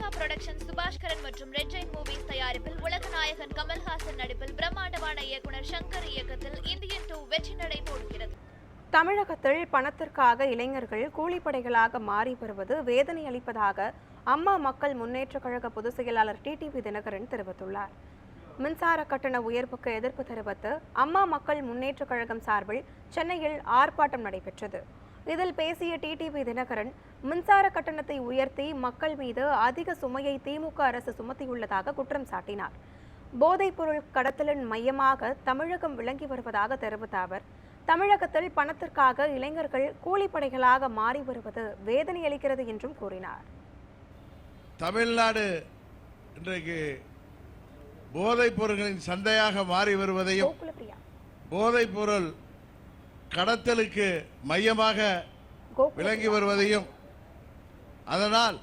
Lyca production Subaskaran மற்றும் red Jain movies தயாரிப்பில் உலகநாயகன் கமல்ஹாசன் நடிப்பில் பிரம்மாண்டமான இயக்குனர் சங்கர் இயக்கத்தில் இந்தியன் 2 வெற்றி நடை போடுகிறது. தமிழகத்தில் பணத்திற்காக இளைஞர்கள் கூலிப்படைகளாக மாறி வருவது வேதனை அளிப்பதாக அம்மா மக்கள் முன்னேற்றக் கழக பொதுச் செயலாளர் டிடிவி தினகரன் தெரிவித்துள்ளார். மின்சார கட்டண உயர்வுக்கு எதிர்ப்பு தெரிவித்து அம்மா மக்கள் முன்னேற்றக் கழகம் சார்பில் சென்னையில் ஆர்ப்பாட்டம் நடைபெற்றது. இதில் பேசிய டிடிவி தினகரன், மின்சார கட்டணத்தை உயர்த்தி மக்கள் மீது அதிக சுமையை திமுக அரசு சுமத்தியுள்ளதாக குற்றம் சாட்டினார். போதைப் பொருள் கடத்தலின் மையமாக தமிழகம் விளங்கி வருவதாக தெரிவித்த அவர், தமிழகத்தில் பணத்திற்காக இளைஞர்கள் கூலிப்படைகளாக மாறி வருவது வேதனை அளிக்கிறது என்றும் கூறினார். தமிழ்நாடு இன்றைக்கு போதைப் பொருட்களின் சந்தையாக மாறி வருவதையும் போதைப் பொருள் கடத்தலுக்கு மையமாக விளங்கி வருவதையும், அதனால்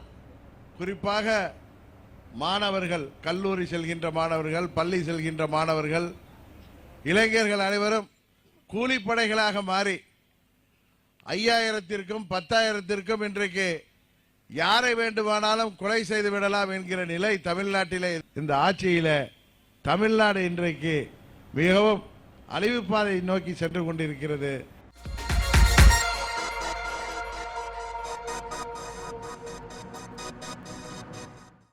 குறிப்பாக மாணவர்கள், கல்லூரி செல்கின்ற மாணவர்கள், பள்ளி செல்கின்ற மாணவர்கள், இளைஞர்கள் அனைவரும் கூலிப்படைகளாக மாறி 5000த்திற்கும் 10,000த்திற்கும் இன்றைக்கு யாரை வேண்டுமானாலும் கொலை செய்து விடலாம் என்கிற நிலை தமிழ்நாட்டிலே, இந்த ஆட்சியில தமிழ்நாடு இன்றைக்கு மிகவும் அழிவு பாதையை நோக்கி சென்று கொண்டிருக்கிறது.